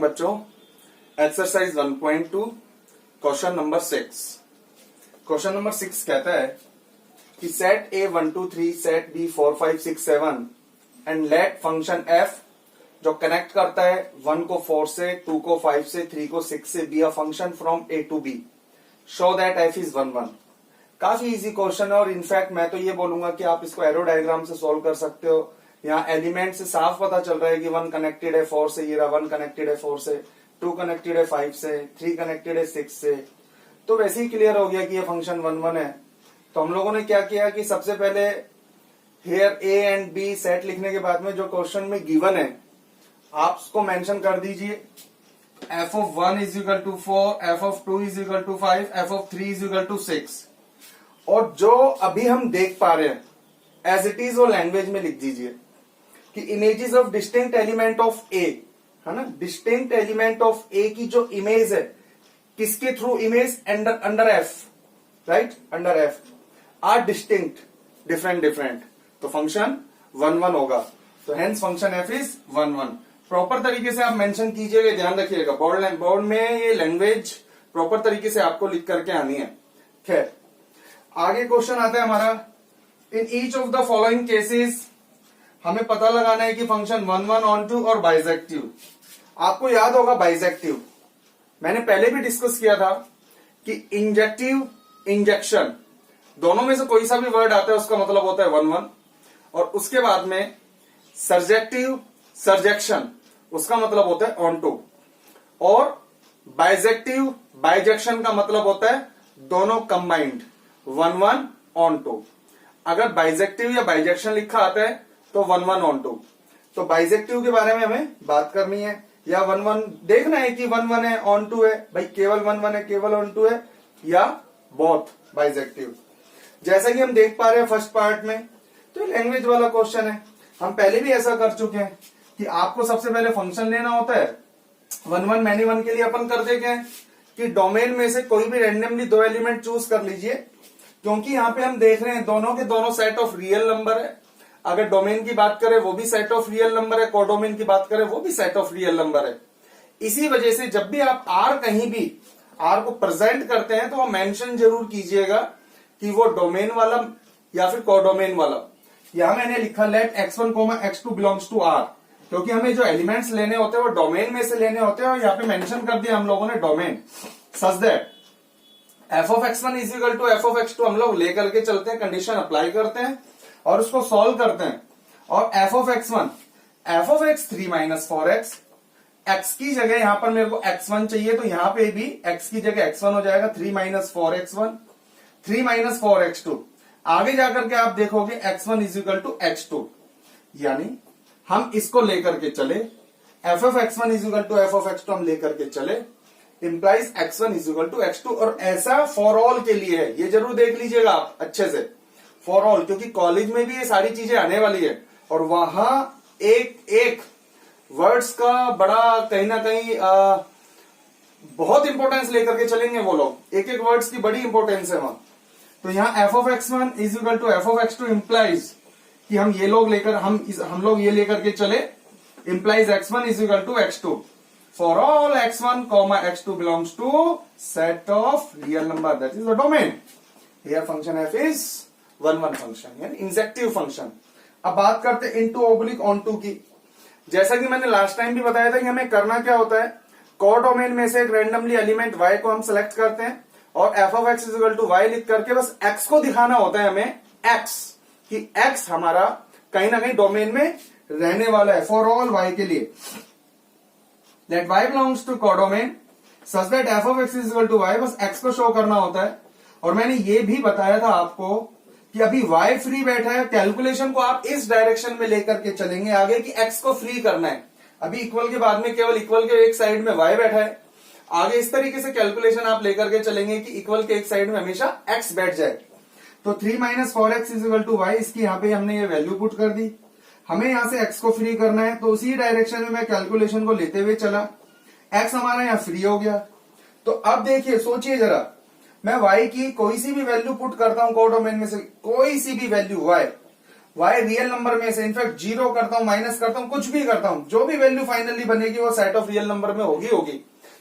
बच्चों, exercise 1.2 question number 6। Question number 6 कहता है कि set A 1 2 3 set B 4 5 6 7 and let function f जो कनेक्ट करता है 1 को 4 से, 2 को 5 से, 3 को 6 से be a function from A to B, show that f is 1 1। काफी इजी क्वेश्चन है और इनफैक्ट मैं तो ये बोलूंगा कि आप इसको एरो डायग्राम से सॉल्व कर सकते हो। यहाँ एलिमेंट से साफ पता चल रहा है कि 1 कनेक्टेड है 4 से, ये रहा 1 कनेक्टेड है 4 से, 2 कनेक्टेड है 5 से, 3 कनेक्टेड है 6 से, तो वैसे ही क्लियर हो गया कि ये फंक्शन 1 1 है। तो हम लोगों ने क्या किया कि सबसे पहले here A and B set लिखने के बाद में जो क्वेश्चन में गिवन है आप उसको मेंशन कर दीजिए। f of 1 is equal to 4, f of 2 is equal to 5, f of 3 is equal to 6। और जो अभी हम देख पा रहे हैं एज इट इज वो लैंग्वेज में लिख दीजिए कि images of distinct element of A, है ना, डिस्टिंक्ट एलिमेंट ऑफ ए की जो इमेज है किसके through image under F, right, under F R distinct, different, तो फंक्शन 1 1 होगा। तो hence function F is 1 1। Proper तरीके से आप मेंशन कीजिएगा, ध्यान रखिएगा बोर्ड में ये लैंग्वेज प्रॉपर तरीके से आपको लिख करके आनी है। खैर आगे क्वेश्चन आता है हमारा, in each of the following cases हमें पता लगाना है कि फंक्शन 1 1 ऑन टू और बाइजेक्टिव। आपको याद होगा बाइजेक्टिव मैंने पहले भी डिस्कस किया था कि इंजेक्टिव, इंजेक्शन दोनों में से कोई सा भी वर्ड आता है उसका मतलब होता है 1 1, और उसके बाद में सर्जेक्टिव, सर्जेक्शन उसका मतलब होता है ऑन टू, और बाइजेक्टिव, बाइजेक्शन का मतलब होता है दोनों कंबाइंड 1 1 ऑन टू। अगर बाइजेक्टिव या बाइजेक्शन लिखा आता है तो 1 1 ऑन टू। तो बाइजेक्टिव के बारे में हमें बात करनी है या 1 1 देखना है कि 1 1 है ऑन टू है, भाई केवल 1 1 है केवल ऑन टू है, या बोथ बाइजेक्टिव। जैसा कि हम देख पा रहे हैं फर्स्ट पार्ट में, तो लैंग्वेज वाला क्वेश्चन है। हम पहले भी ऐसा कर चुके हैं कि आपको सबसे पहले फंक्शन लेना होता है 1 1 मैनी 1 के लिए अपन करते क्या है कि डोमेन में से कोई भी रैंडमली 2 एलिमेंट चूज कर लीजिए, क्योंकि यहाँ पे हम देख रहे हैं दोनों के दोनों सेट ऑफ रियल नंबर है। अगर डोमेन की बात करें वो भी सेट ऑफ रियल नंबर है, कोडोमेन की बात करें वो भी सेट ऑफ रियल नंबर है। इसी वजह से जब भी आप आर कहीं भी आर को प्रेजेंट करते हैं तो वो मेंशन जरूर कीजिएगा कि वो डोमेन वाला या फिर कोडोमेन वाला। यहां मैंने लिखा late x1, x2 belongs to are, क्योंकि हमें जो एलिमेंट्स लेने होते हैं वो डोमेन में से लेने होते हैं, और यहाँ पे मेंशन कर दिया हम लोगों ने domain, such that f of x1 is equal to f of x2 हम लोग लेकर के चलते हैं, कंडीशन अप्लाई करते हैं और उसको सॉल्व करते हैं। और f of x1, f of x 3 minus 4x, x की जगह यहां पर मेरे को x1 चाहिए तो यहां पे भी x की जगह x1 हो जाएगा, 3 minus 4x1, 3 minus 4x2। आगे जाकर के आप देखोगे x1 is equal to x2, यानी हम इसको लेकर के चले, f of x1 is equal to f of x2 हम लेकर के चले, implies x1 is equal to x2। और ऐसा फॉर ऑल के लिए है, ये जरूर देख लीजिएगा आप अच्छे से, फॉर ऑल, क्योंकि कॉलेज में भी ये सारी चीजें आने वाली है और वहां एक एक वर्ड्स का बड़ा कहीं ना कहीं बहुत इंपॉर्टेंस लेकर के चलेंगे वो लोग, एक एक वर्ड्स की बड़ी इंपॉर्टेंस है वहां। तो यहाँ f of x1 is equal to f of x2 implies कि हम ये लोग लेकर हम लोग ये लेकर के चले, implies x1 is equal to x2 for all x1, x2 belongs to set of real number, that is the domain. Here function f is 1 1 function, यानी इंजेक्टिव फंक्शन। अब बात करते हैं इनटू ऑब्लिक ऑनटू की। जैसा कि मैंने लास्ट टाइम भी बताया था कि हमें करना क्या होता है, कोडोमेन में से एक रैंडमली एलिमेंट y को हम सेलेक्ट करते हैं और f of x is equal to y लिख करके बस x को दिखाना होता है हमें, x कि x हमारा कहीं ना कहीं डोमेन में रहने वाला है फॉर ऑल y के लिए। That y belongs to codomain such that f of x is equal to y, बस x को शो करना होता है। और मैंने ये भी बताया था आपको कि अभी y फ्री बैठा है, कैलकुलेशन को आप इस डायरेक्शन में लेकर के चलेंगे आगे कि x को फ्री करना है। अभी इक्वल के बाद में केवल इक्वल के एक साइड में y बैठा है, आगे इस तरीके से कैलकुलेशन आप लेकर के चलेंगे कि इक्वल के एक साइड में हमेशा x बैठ जाए। तो 3 minus 4x is equal to y, इसकी यहाँ पे हमने ये वैल्यू पुट कर दी। हमें यहां से x को फ्री करना है तो उसी डायरेक्शन में मैं कैलकुलेशन को लेते हुए चला, x हमारा यहां फ्री हो गया। तो अब देखिए, सोचिए जरा, मैं y की कोई सी भी वैल्यू पुट करता हूं कोडोमेन में से, कोई सी भी value y, y real number में से इनफैक्ट जीरो करता हूं, माइनस करता हूं, कुछ भी करता हूं, जो भी वैल्यू फाइनली बनेगी वो सेट ऑफ रियल नंबर में होगी होगी,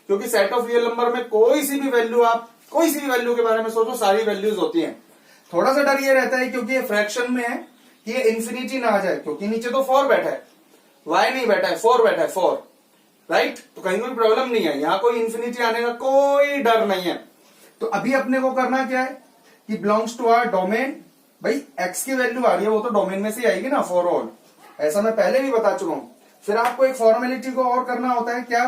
क्योंकि सेट ऑफ रियल नंबर में कोई सी भी वैल्यू, आप कोई सी भी वैल्यू के बारे में सोचो, सारी वैल्यूज होती हैं। थोड़ा सा डर ये रहता है क्योंकि ये फ्रैक्शन में है कि ये इंफिनिटी ना आ जाए, क्योंकि नीचे तो 4 बैठा है, y नहीं बैठा है, 4 बैठा है, 4, राइट। तो कहीं कोई प्रॉब्लम नहीं है, यहां कोई इंफिनिटी आने का कोई डर नहीं है। तो अभी अपने को करना क्या है कि बिलोंग्स टू आवर डोमेन, भाई x की वैल्यू आ रही है वो तो डोमेन में से आएगी ना, फॉर ऑल, ऐसा मैं पहले भी बता चुका हूं। फिर आपको एक फॉर्मेलिटी को और करना होता है क्या,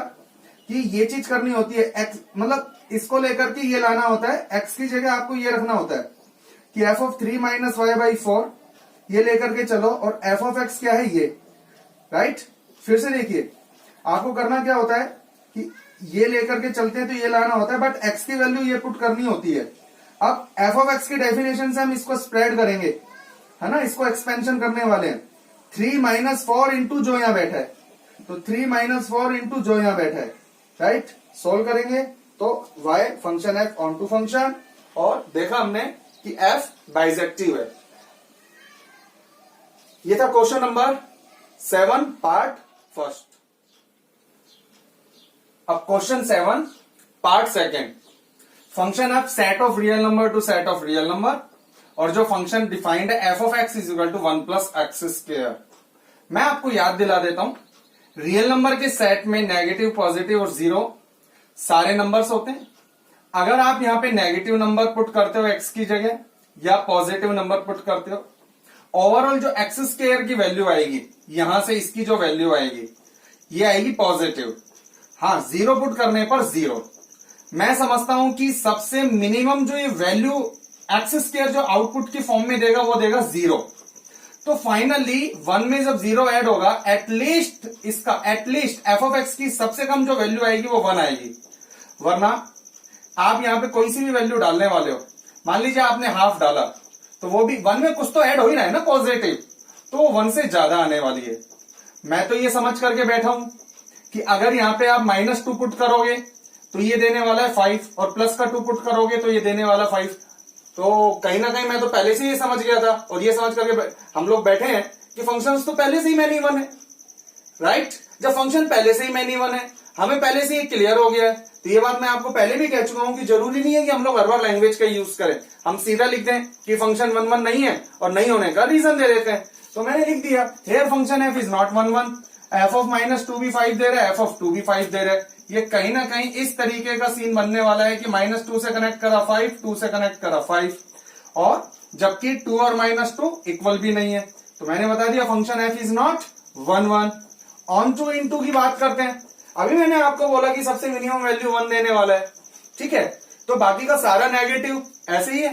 कि ये चीज करनी होती है, x मतलब इसको लेकर के ये लाना होता है, x की जगह आपको ये रखना होता है कि f of 3 minus y by 4 ये लेकर के चलो, और f ऑफ x क्या है ये, राइट। फिर से देखिए आपको करना क्या होता है कि ये लेकर के चलते हैं तो ये लाना होता है, बट x की वैल्यू ये पुट करनी होती है। अब f ऑफ x की डेफिनेशन से हम इसको स्प्रेड करेंगे, है ना, इसको एक्सपेंशन करने वाले हैं। 3 माइनस 4 इंटू जो यहां बैठा है, तो 3 माइनस 4 इंटू जो यहां बैठा है, राइट। सोल्व करेंगे तो y function f onto function, और देखा हमने कि f बाइजेक्टिव है। ये था क्वेश्चन नंबर 7 पार्ट फर्स्ट। अब question 7 part second, function of set of real number to set of real number, और जो फंक्शन डिफाइंड है f of x is equal to 1 plus x square. मैं आपको याद दिला देता हूं, रियल नंबर के सेट में नेगेटिव, पॉजिटिव और जीरो सारे नंबर्स होते हैं। अगर आप यहां पे नेगेटिव नंबर पुट करते हो एक्स की जगह, या पॉजिटिव नंबर पुट करते हो, ओवरऑल जो एक्स स्क्वायर की वैल्यू आएगी, यहां से इसकी जो वैल्यू आएगी ये आएगी पॉजिटिव। हाँ, जीरो पुट करने पर जीरो। मैं समझता हूं कि सबसे मिनिमम जो ये वैल्यू एक्स स्क्वायर जो आउटपुट की फॉर्म में देगा वो देगा जीरो। तो फाइनली 1 में जब जीरो ऐड होगा, एटलीस्ट इसका एटलीस्ट एफ ऑफ एक्स की सबसे कम जो वैल्यू आएगी वो 1 आएगी। वरना आप यहां पे कोई सी भी वैल्यू डालने वाले हो, मान लीजिए आपने हाफ डाला, तो वो भी 1 में कुछ तो ऐड हो ही रहा है ना पॉजिटिव, तो वो 1 से ज्यादा आने वाली है। मैं तो ये समझ करके बैठा हूं कि अगर यहां पे आप -2 पुट करोगे तो ये देने वाला है 5, और प्लस का 2 पुट करोगे तो ये देने वाला 5। तो कहीं ना कहीं मैं तो पहले से ये समझ गया था, और ये समझ करके हम लोग बैठे हैं कि फंक्शंस तो पहले से ही मैनी वन है, राइट। जब फंक्शन पहले से ही मैनी वन है, हमें पहले से ही क्लियर हो गया है, तो ये बात मैं आपको पहले भी कह चुका हूं कि जरूरी नहीं है कि हम लोग हर बार लैंग्वेज का यूज करें। हम सीधा लिख दें कि फंक्शन 1 1 नहीं है, और नहीं होने का रीजन दे देते हैं। तो मैंने लिख दिया here function F is not 1 1, f of -2 भी 5 दे रहा है, एफ ऑफ 2 भी 5 दे रहा है। ये कहीं ना कहीं इस तरीके का सीन बनने वाला है कि -2 से कनेक्ट करा 5, 2 से कनेक्ट करा 5, और जबकि 2 और -2 इक्वल भी नहीं है। तो मैंने बता दिया function F is not 1 1। Onto into की बात करते हैं। अभी मैंने आपको बोला कि सबसे मिनिमम वैल्यू 1 देने वाला है, ठीक है। तो बाकी का सारा नेगेटिव ऐसे ही है,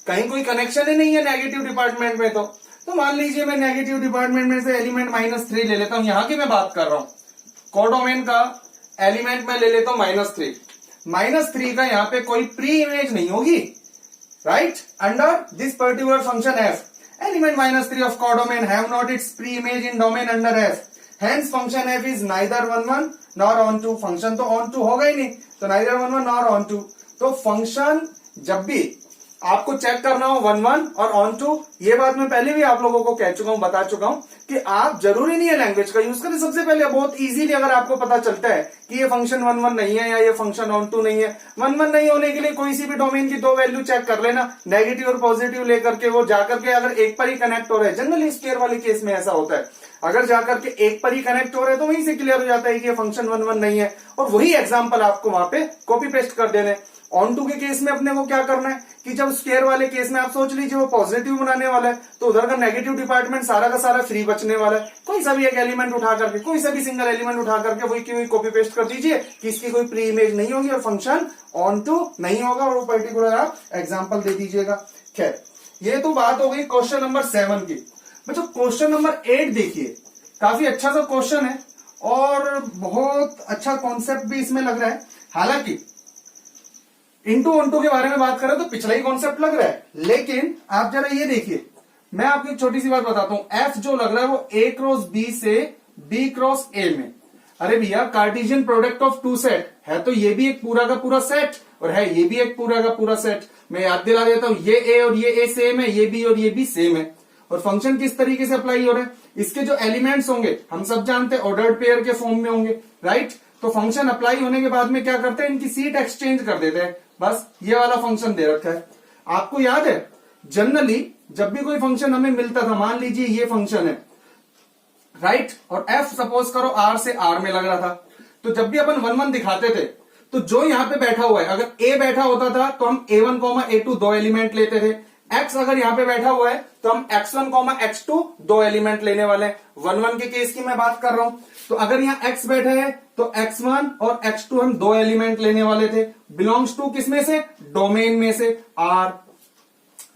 कहीं कोई कनेक्शन ही नहीं है नेगेटिव डिपार्टमेंट में। तो मान लीजिए मैं नेगेटिव डिपार्टमेंट में से एलिमेंट -3 ले लेता हूं, यहां की मैं बात कर रहा हूं, कोडोमेन का एलिमेंट में ले लेता हूं -3। -3 का यहां पे कोई प्री इमेज नहीं होगी, right. Under this particular function F, element -3 of codomain have not its pre image in domain under F, hence function F is neither 1 1 nor onto. Function तो ऑन टू होगा ही नहीं, तो neither 1 1 nor onto. तो function जब भी आपको check करना हो 1 1 और ऑन टू, ये बात मैं पहले भी आप लोगों को कह चुका हूं, बता चुका हूं कि आप जरूरी नहीं है लैंग्वेज का यूज करें। सबसे पहले बहुत इजीली अगर आपको पता चलता है कि ये फंक्शन 1 1 नहीं है या ये फंक्शन ऑन टू नहीं है, 1 1 नहीं होने के लिए कोई सी भी डोमेन की 2 वैल्यू चेक कर लेना, नेगेटिव और पॉजिटिव लेकर के वो जाकर के अगर एक पर ही कनेक्ट हो रहे हैं, जनरली स्क्वायर वाले केस में ऐसा होता है, अगर जाकर के एक पर ही कनेक्ट हो रहे हैं तो वहीं से क्लियर हो जाता है कि ये फंक्शन 1 1 नहीं है, और वही एग्जांपल आपको वहां पे कॉपी पेस्ट कर देने। ऑन टू के केस में अपने को क्या करना है कि जब स्क्वायर वाले केस में आप सोच लीजिए वो पॉजिटिव बनाने वाला है, तो उधर का नेगेटिव डिपार्टमेंट सारा का सारा फ्री बचने वाला है। कोई सा भी एक एलिमेंट उठा करके, कोई सा भी सिंगल एलिमेंट उठा करके वही की वही कॉपी पेस्ट कर दीजिए कि इसकी कोई प्री इमेज नहीं होगी और फंक्शन ऑन टू नहीं होगा, और वो पर्टिकुलर आप एग्जाम्पल दे दीजिएगा। खैर, ये तो बात हो गई क्वेश्चन नंबर 7 की। बच्चों क्वेश्चन नंबर 8 देखिए, काफी अच्छा सा क्वेश्चन है और बहुत अच्छा कॉन्सेप्ट भी इसमें लग रहा है। हालांकि इंटू ऑनटू के बारे में बात करें तो पिछला ही कॉन्सेप्ट लग रहा है, लेकिन आप जरा ये देखिए, मैं आपको एक छोटी सी बात बताता हूं। एफ जो लग रहा है वो ए क्रॉस बी से बी क्रॉस ए में। अरे भैया, कार्टेशियन प्रोडक्ट ऑफ 2 सेट है, तो ये भी एक पूरा का पूरा सेट और है ये भी एक पूरा का पूरा सेट। मैं याद दिला देता हूं, ये ए और ये ए सेम है, ये बी और ये बी सेम है, और फंक्शन किस तरीके से अप्लाई हो रहा है, इसके जो एलिमेंट्स होंगे हम सब जानते हैं ऑर्डर्ड पेयर के फॉर्म में होंगे, राइट। तो फंक्शन अप्लाई होने के बाद में क्या करते हैं, इनकी सीट एक्सचेंज कर देते हैं, बस ये वाला फंक्शन दे रखा है। आपको याद है जनरली जब भी कोई फंक्शन हमें मिलता था, मान लीजिए ये फंक्शन है, राइट, और f सपोज करो r से r में लग रहा था, तो जब भी अपन 1 1 दिखाते थे तो जो यहां पे बैठा हुआ है, अगर a बैठा होता था तो हम a1 a2 दो एलिमेंट लेते थे, x अगर यहां पे बैठा हुआ है तो हम x1 x2 दो एलिमेंट लेने वाले हैं। 1 1 के केस की मैं बात कर रहा हूं, तो अगर यहां x बैठा है तो x1 और x2 हम दो एलिमेंट लेने वाले थे, बिलोंग्स टू किसमें से, डोमेन में से r,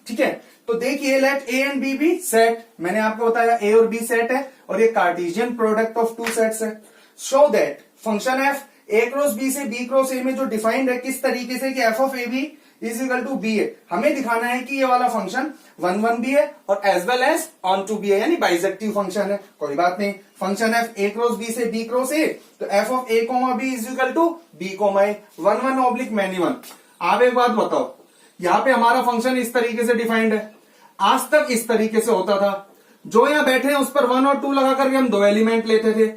ठीक है। तो देखिए let a and b B set, मैंने आपको बताया a और b सेट है और ये Cartesian product of two sets है। Show that function f a cross b से b क्रॉस a में जो डिफाइंड है किस तरीके से कि f of a b is equal to b है। हमें दिखाना है कि ये वाला फंक्शन 1 1 भी है और as well as onto भी है, यानी बाइजेक्टिव फंक्शन है। कोई बात नहीं, function f a cross b से b क्रॉस a, तो f of a b is equal to b a 1 1 oblique many 1। आप एक बात बताओ, यहां पे हमारा फंक्शन इस तरीके से डिफाइंड है, आज तक इस तरीके से होता था, जो यहां बैठे हैं उस पर 1 और 2 लगा करके हम दो एलिमेंट लेते थे,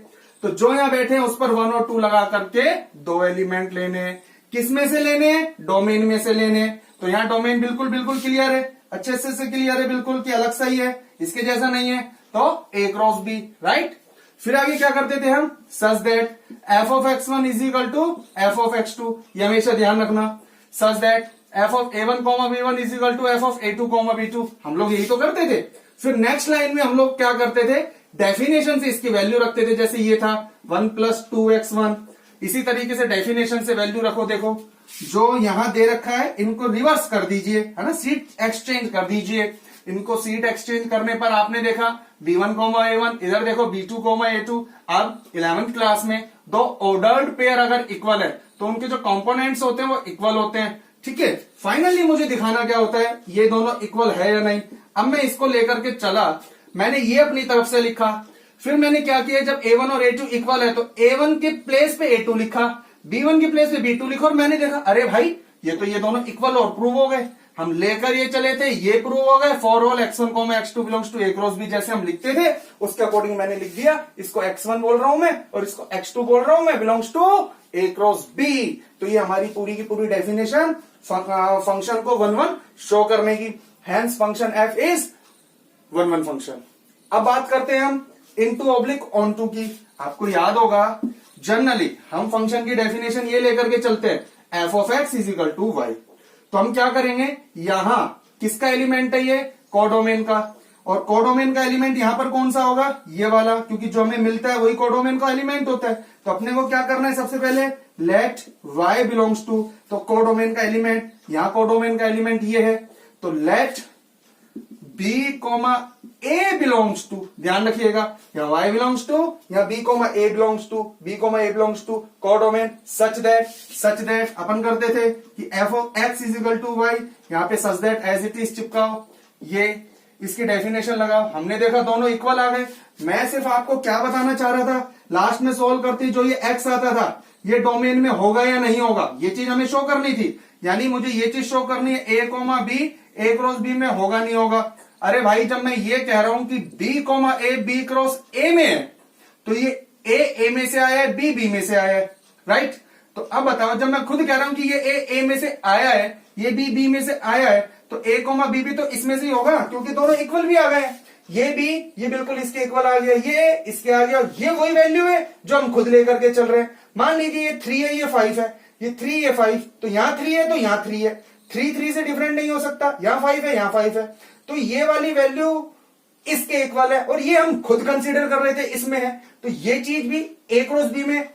तो जो यहां बैठे हैं उस पर 1 और 2 लगा करके दो एलिमेंट लेने हैं। किस में से लेने हैं, डोमेन में से लेने हैं। तो यहां डोमेन बिल्कुल बिल्कुल क्लियर है, अच्छे से क्लियर है बिल्कुल कि अलग सही है, इसके जैसा नहीं है, तो a क्रॉस b, राइट। फिर आगे क्या करते थे हम, such that f of x1 is equal to f of x2, ये हमेशा ध्यान रखना, such that f of a1 b1 is equal to f of a2 b2, हम लोग यही तो करते थे। फिर नेक्स्ट लाइन में हम लोग क्या करते थे, डेफिनेशन से इसकी वैल्यू रखते थे, जैसे ये था 1 + 2x1, इसी तरीके से डेफिनेशन से वैल्यू रखो। देखो जो यहां दे रखा है इनको रिवर्स कर दीजिए, है ना, सीट एक्सचेंज कर दीजिए। इनको सीट एक्सचेंज करने पर आपने देखा b1 a1, इधर देखो b2 a2। अब 11th क्लास में दो ऑर्डर्ड पेयर अगर इक्वल है तो उनके जो कंपोनेंट्स होते हैं वो इक्वल होते हैं, ठीक है। फाइनली मुझे दिखाना क्या होता है, ये दोनों इक्वल है या नहीं। अब मैं इसको लेकर के चला, मैंने ये अपनी तरफ से लिखा, फिर मैंने क्या किया, जब a1 और a2 इक्वल है तो a1 के प्लेस पे a2 लिखा, b1 के प्लेस पे b2 लिखा, और मैंने देखा अरे भाई ये तो ये दोनों इक्वल और प्रूव हो गए। हम लेकर ये चले थे, ये प्रूव हो गए। For all x1 x2 belongs to a cross b, जैसे हम लिखते थे उसके अकॉर्डिंग मैंने लिख दिया। इसको x1 बोल रहा हूं मैं और इसको x2 बोल रहा हूं मैं, belongs to a cross b। तो ये हमारी पूरी की पूरी डेफिनेशन फंक्शन को 1 1 शो करने की, hence function f is 1 1 function. अब बात करते हैं हम इनटू ऑब्लिक ऑन टू की। आपको याद होगा जनरली हम फंक्शन की डेफिनेशन ये लेकर के चलते हैं f of x is equal to y। तो हम क्या करेंगे, यहां किसका एलिमेंट है, ये कोडोमेन का, और कोडोमेन का एलिमेंट यहां पर कौन सा होगा, ये वाला, क्योंकि जो हमें मिलता है वही कोडोमेन का एलिमेंट होता है। तो अपने को क्या करना है, सबसे पहले लेट y बिलोंग्स टू, तो कोडोमेन का एलिमेंट, यहां कोडोमेन का एलिमेंट ये है, तो let b a belongs to, ध्यान रखिएगा यहाँ y बिलोंग्स टू, यहाँ b a belongs to, b a belongs to codomain, such that अपन करते थे कि f of x is equal to y, यहाँ पे such that as it is चिपकाओ, ये इसकी डेफिनेशन लगाओ। हमने देखा दोनों इक्वल आ गए। मैं सिर्फ आपको क्या बताना चाह रहा था, लास्ट में सोल्व करती जो ये x आता था ये डोमेन में होगा या नहीं होगा, ये चीज हमें शो करनी थी। यानी मुझे ये चीज शो करनी है a b a cross b में होगा नहीं होगा। अरे भाई जब मैं ये कह रहा हूं कि b a b cross a में है, तो ये a में से आया है, b में से आया है, राइट। तो अब बताओ, जब मैं खुद कह रहा हूं कि ये a में से आया है, ये b में से आया है, तो a b भी तो इसमें से ही होगा, क्योंकि दोनों इक्वल भी आ गए। ये b ये बिल्कुल इसके इक्वल आ गया, ये इसके आ गया, ये वही वैल्यू है जो हम खुद लेकर के चल रहे हैं। मान लीजिए ये 3 है, ये 5 है, ये 3 ये 5, तो यहां 3 है तो यहां 3 है, 3 से डिफरेंट नहीं हो सकता, यहां 5 है यहां 5 है, तो ये वाली वैल्यू इसके इक्वल है, और ये हम खुद कंसीडर कर रहे थे इसमें है, तो ये चीज भी a क्रॉस b में,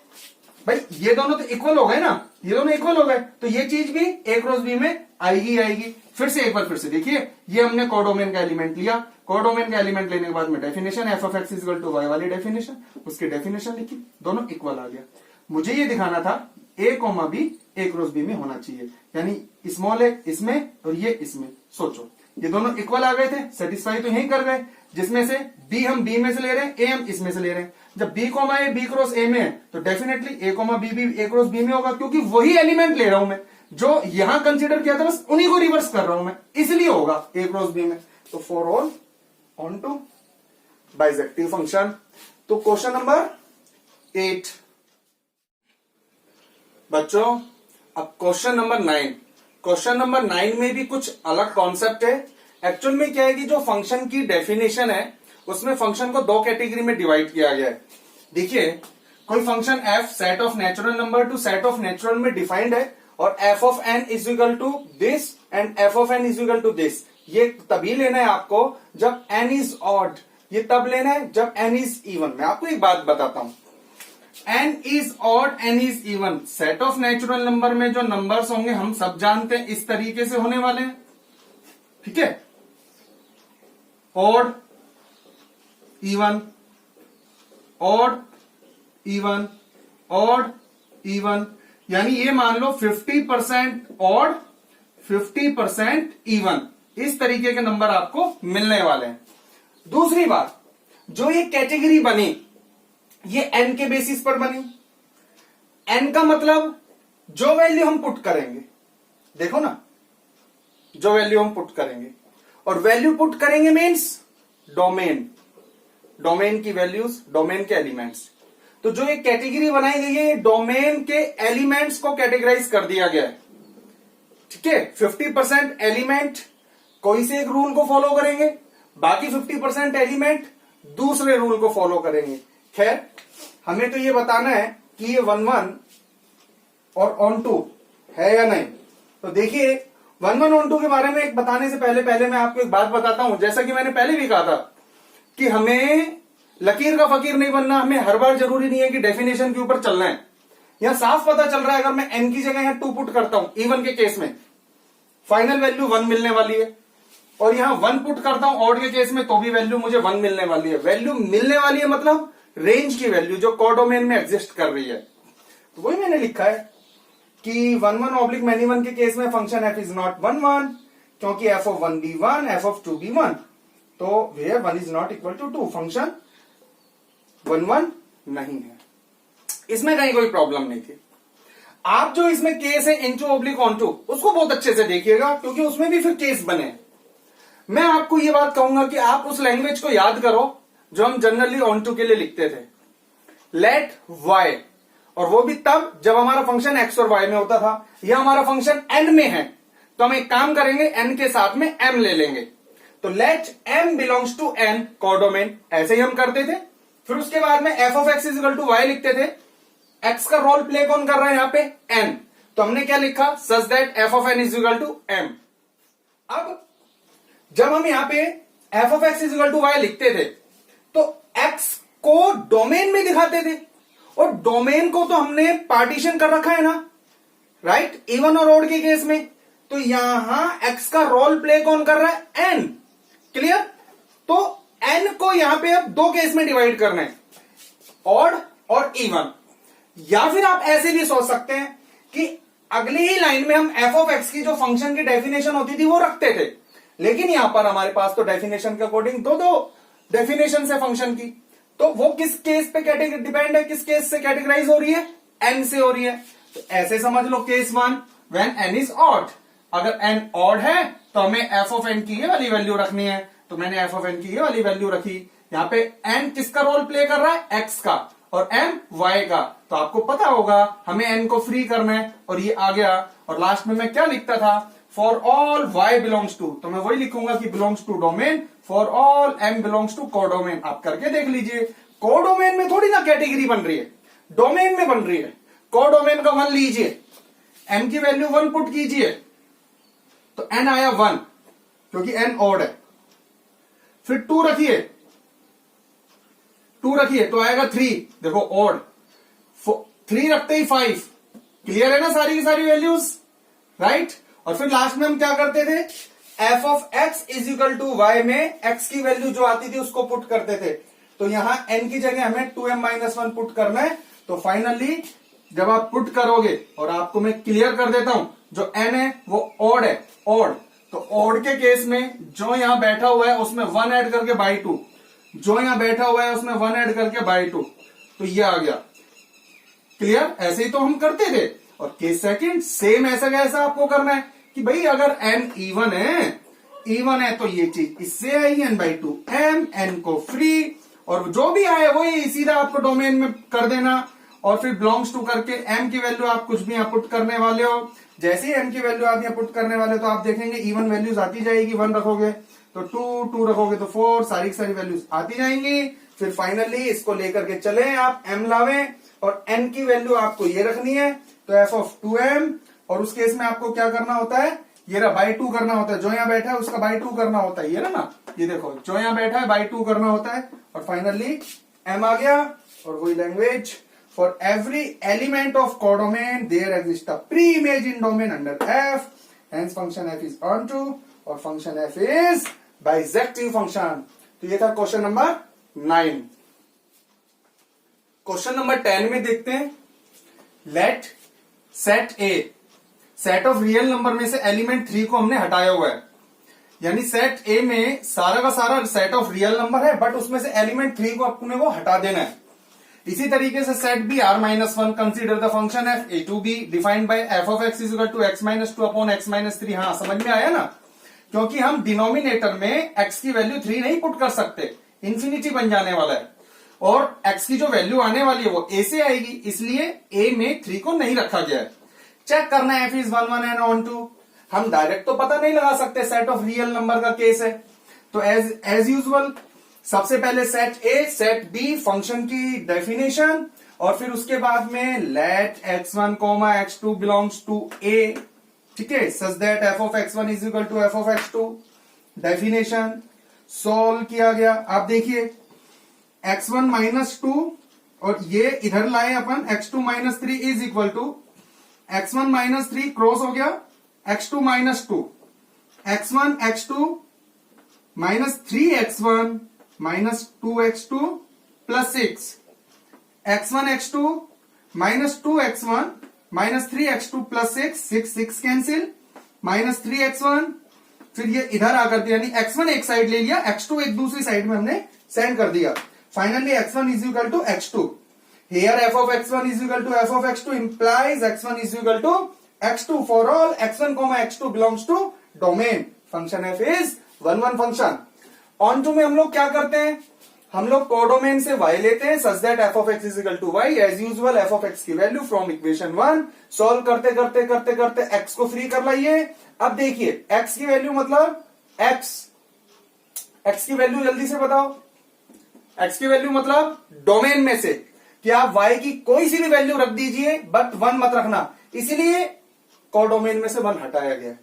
भाई ये दोनों तो इक्वल हो गए ना, ये दोनों इक्वल हो गए, तो ये चीज भी a क्रॉस b में आएगी। फिर से एक बार फिर से देखिए, ये हमने कोडोमेन का एलिमेंट लिया, कोडोमेन का एलिमेंट लेने के बाद में definition f of x is equal to y वाली डेफिनेशन, उसकी डेफिनेशन लिखी, दोनों इक्वल आ गया। मुझे ये दिखाना था a b a cross b में होना चाहिए, यानी स्मॉल है इसमें और ये इसमें। सोचो ये दोनों इक्वल आ गए थे, सेटिस्फाई तो यही कर गए, जिसमें से b हम b में से ले रहे हैं, a हम इसमें से ले रहे हैं। जब b a b cross a में है तो डेफिनेटली a b भी a क्रॉस b में होगा, क्योंकि वही एलिमेंट ले रहा हूं मैं जो यहां कंसीडर किया था, बस उन्हीं को रिवर्स कर रहा हूं मैं, इसलिए होगा a क्रॉस b में। तो for all onto bijective function. तो क्वेश्चन नंबर 8 बच्चों, अब क्वेश्चन नंबर 9। क्वेश्चन नंबर 9 में भी कुछ अलग कॉन्सेप्ट है। एक्चुअल में क्या है कि जो फंक्शन की डेफिनेशन है उसमें फंक्शन को दो कैटेगरी में डिवाइड किया गया है। देखिए, कोई function f set of natural number to set of natural में डिफाइंड है और f of n is equal to this and f of n is equal to this. ये तभी लेना है आपको जब n इज ऑड, ये तब लेना है जब n इज इवन। मैं आपको एक बात बताता हूं, n is odd n is even, set of natural number में जो नंबर्स होंगे हम सब जानते हैं इस तरीके से होने वाले हैं, ठीक है। Odd even, odd even, odd even, यानी ये मान लो 50% ऑड 50% इवन, इस तरीके के नंबर आपको मिलने वाले हैं। दूसरी बात, जो ये कैटेगरी बनी ये n के बेसिस पर बनी। n का मतलब जो वैल्यू हम पुट करेंगे, देखो ना, जो वैल्यू हम पुट करेंगे, और वैल्यू पुट करेंगे मीन्स डोमेन, डोमेन की वैल्यूज, डोमेन के एलिमेंट्स। तो जो एक कैटेगरी बनाई गई है डोमेन के एलिमेंट्स को कैटेगराइज कर दिया गया है, ठीक है। 50% एलिमेंट कोई से एक रूल को फॉलो करेंगे, बाकी 50% एलिमेंट दूसरे रूल को फॉलो करेंगे। खैर, हमें तो ये बताना है कि ये 1-1 और ऑन टू है या नहीं। तो देखिए, 1-1 ऑन टू के बारे में एक बताने से पहले मैं आपको एक बात बताता हूं। जैसा कि मैंने पहले भी कहा था कि हमें लकीर का फकीर नहीं बनना, हमें हर बार जरूरी नहीं है कि डेफिनेशन के ऊपर चलना है। यहां साफ पता चल रहा है, अगर मैं n की जगह यहां 2 पुट करता हूं, इवन के केस में फाइनल वैल्यू 1 मिलने वाली है, और यहां 1 पुट करता हूं ऑड के केस में तो भी वैल्यू मुझे 1 मिलने वाली है। वैल्यू मिलने वाली है मतलब रेंज की वैल्यू जो कोडोमेन में एग्जिस्ट कर रही है। तो वही मैंने लिखा है कि 1-1 ऑब्लिक मैनी 1 के केस में फंक्शन f इज नॉट 1-1 क्योंकि f ऑफ 1 भी 1, f ऑफ 2 भी 1, तो where 1 is not equal to 2, function 1-1 नहीं है। इसमें कहीं कोई प्रॉब्लम नहीं थी। आप जो इसमें केस है इनटू ऑब्लिक ऑन टू, उसको बहुत अच्छे से देखिएगा क्योंकि उसमें भी फिर केस बने। मैं आपको यह बात कहूंगा कि आप उस लैंग्वेज को याद करो जो हम जनरली ऑन टू के लिए लिखते थे, लेट y, और वो भी तब जब हमारा फंक्शन x और y में होता था। यह हमारा फंक्शन n में है तो हम एक काम करेंगे, n के साथ में m ले लेंगे। तो let m belongs to n codomain, ऐसे ही हम करते थे। फिर उसके बाद में f of x is equal to y लिखते थे। x का रोल प्ले कौन कर रहा है यहां पे? n। तो हमने क्या लिखा? Such that f of n is equal to m। अब जब हम यहां पे f of x is equal to y लिखते थे तो x को डोमेन में दिखाते थे, और डोमेन को तो हमने पार्टीशन कर रखा है ना, राइट, इवन और ऑड के केस में। तो यहां x का रोल प्ले कौन कर रहा है? n। क्लियर? तो n को यहां पे अब दो केस में डिवाइड करना है, ऑड और इवन। या फिर आप ऐसे भी सोच सकते हैं कि अगली ही लाइन में हम f ऑफ x की जो फंक्शन की डेफिनेशन होती थी वो रखते थे, लेकिन यहां पर हमारे पास तो डेफिनेशन के अकॉर्डिंग दो डेफिनेशन है फंक्शन की। तो वो किस केस पे कैटेगरी डिपेंड है, किस केस से कैटेगराइज हो रही है? n से हो रही है। तो ऐसे समझ लो case 1 when n is odd. अगर n ऑड है तो हमें f ऑफ n की ये वाली वैल्यू रखनी है, तो मैंने f ऑफ n की ये वाली वैल्यू रखी। यहां पे n किसका रोल प्ले कर रहा है? x का, और m y का। तो आपको पता होगा हमें n को फ्री करना है, और ये आ गया। और लास्ट में मैं क्या लिखता था? For all y belongs to, तो मैं वही लिखूंगा कि belongs to domain, for all m belongs to codomain. आप करके देख लीजिए, कोडोमेन में थोड़ी ना कैटेगरी बन रही है, डोमेन में बन रही है। कोडोमेन का 1 लीजिए, n की वैल्यू 1 पुट कीजिए, तो n आया 1 क्योंकि n ऑड है। फिर 2 रखिए, 2 रखिए तो आएगा 3, देखो ऑड। 3 रखते ही 5। क्लियर है ना सारी की सारी वैल्यूज, राइट। और फिर लास्ट में हम क्या करते थे? f of x is equal to y में x की वैल्यू जो आती थी उसको पुट करते थे। तो यहां n की जगह हमें 2m-1 पुट करना है। तो फाइनली जब आप पुट करोगे, और आपको मैं क्लियर कर देता हूं, जो n है वो ऑड है, ऑड। तो ऑड के केस में जो यहां बैठा हुआ है उसमें 1 ऐड करके बाई 2, जो यहां बैठा हुआ है उसमें 1 ऐड करके बाई 2, तो ये आ गया। क्लियर? ऐसे ही तो हम करते थे। और केस सेकंड सेम ऐसा कैसा आपको करना है कि भाई अगर n इवन है, इवन है तो ये चीज इससे आएगी n/2 m, n को फ्री, और जो भी आए वही सीधा आपको डोमेन में कर देना, और फिर बिलोंग्स टू करके m की वैल्यू आप कुछ भी यहाँ पुट करने वाले हो। जैसे ही m की वैल्यू आप यहाँ पुट करने वाले हो तो आप देखेंगे इवन वैल्यूज आती जाएगी, 1 रखोगे तो 2, 2 रखोगे तो 4, सारी सारी वैल्यूज आती जाएंगी। फिर फाइनली इसको लेकर के चले आप m लावें, और n की वैल्यू आपको ये रखनी है, तो f ऑफ 2m, और उस केस में आपको क्या करना होता है, ये रहा बाई 2 करना होता है, जो यहाँ बैठा है उसका बाई 2 करना होता है, ये रहा ना, ये देखो जो यहाँ बैठा है बाई 2 करना होता है, और फाइनली m आ गया। और वही language, for every element of codomain there exist a pre image in domain under f, hence function f is onto, और function f is bijective function. तो ये था क्वेश्चन नंबर 9। क्वेश्चन नंबर 10 में देखते हैं, let set A, set of real number में से element 3 को हमने हटाया हुआ है, यानी सेट ए में सारा का सारा सेट ऑफ रियल नंबर है, बट उसमें से एलिमेंट 3 को अपने को हटा देना है। इसी तरीके से set B R-1 consider the function f a to b defined by f of x equal to x minus 2 upon x minus 3। हाँ समझ में आया ना, क्योंकि हम डिनोमिनेटर में x की वैल्यू 3 नहीं पुट कर सकते, इंफिनिटी बन जाने वाला है, और x की जो वैल्यू आने वाली है वो a से आएगी, इसलिए a में 3 को नहीं रखा गया है। चेक करना है f is 1 1 and onto, हम डायरेक्ट तो पता नहीं लगा सकते, सेट ऑफ रियल नंबर का केस है, तो एज यूजुअल सबसे पहले set A set B function की डेफिनेशन, और फिर उसके बाद में late x1 x2 belongs to a, ठीक है, such that f of x1 is equal to f of x2, definition solve किया गया। आप देखिए x1 माइनस 2 और ये इधर लाए अपन x2 minus 3 is equal to x1 minus 3 cross हो गया x2 minus 2, x1 x2 minus 3x1 minus 2x2 plus 6, x1 x2 minus 2x1 minus 3x2 plus 6 cancel, minus 3x1, फिर ये इधर आकर दिया, यानी x1 एक साइड ले लिया, x2 एक दूसरी साइड में हमने सेंड कर दिया। Finally x1 is equal to x2, here f of x1 is equal to f of x2 implies x1 is equal to x2 for all x1, x2 belongs to domain, function f is 1 1 function। On to में हम लोग क्या करते हैं, हम लोग codomain से y लेते हैं, such that f of x is equal to y, as usual f of x की वैल्यू फ्रॉम इक्वेशन 1 सॉल्व करते करते करते करते x को फ्री कर लाइए। अब देखिए x की वैल्यू मतलब x की वैल्यू जल्दी से बताओ, x की वैल्यू मतलब डोमेन में से कि आप y की कोई सी भी वैल्यू रख दीजिए बट 1 मत रखना, इसीलिए कोडोमेन में से 1 हटाया गया।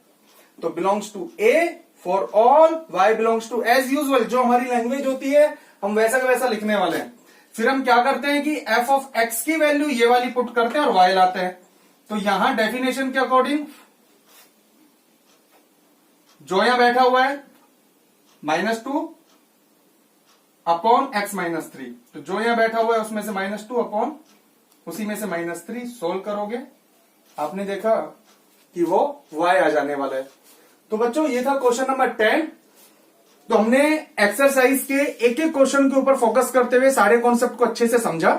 तो belongs to a for all y belongs to, as usual जो हमारी लैंग्वेज होती है हम वैसा का वैसा लिखने वाले हैं। फिर हम क्या करते हैं कि f ऑफ x की वैल्यू ये वाली पुट करते हैं और y लाते हैं। तो यहां डेफिनेशन के अकॉर्डिंग जो यहां बैठा हुआ है -2 अपॉन x माइनस 3, तो जो यहां बैठा हुआ है उसमें से -2 अपॉन उसी में से -3 सोल्व करोगे, आपने देखा कि वो y आ जाने वाला है। तो बच्चों ये था क्वेश्चन नंबर 10। तो हमने एक्सरसाइज के एक एक क्वेश्चन के ऊपर फोकस करते हुए सारे कॉन्सेप्ट को अच्छे से समझा।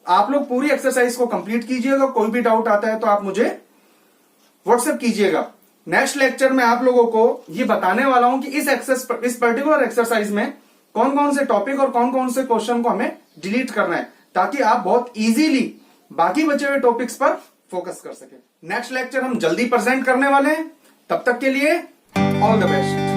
आप लोग पूरी एक्सरसाइज को कंप्लीट कीजिएगा, कोई भी डाउट आता है तो आप मुझे व्हाट्सएप कीजिएगा। नेक्स्ट लेक्चर में आप लोगों को ये बताने वाला हूं कि इस पर्टिकुलर एक्सरसाइज में कौन कौन से टॉपिक और कौन कौन से क्वेश्चन को हमें डिलीट करना है, ताकि आप बहुत इजीली बाकी बचे हुए टॉपिक्स पर फोकस कर सके। नेक्स्ट लेक्चर हम जल्दी प्रेजेंट करने वाले हैं, तब तक के लिए ऑल द बेस्ट।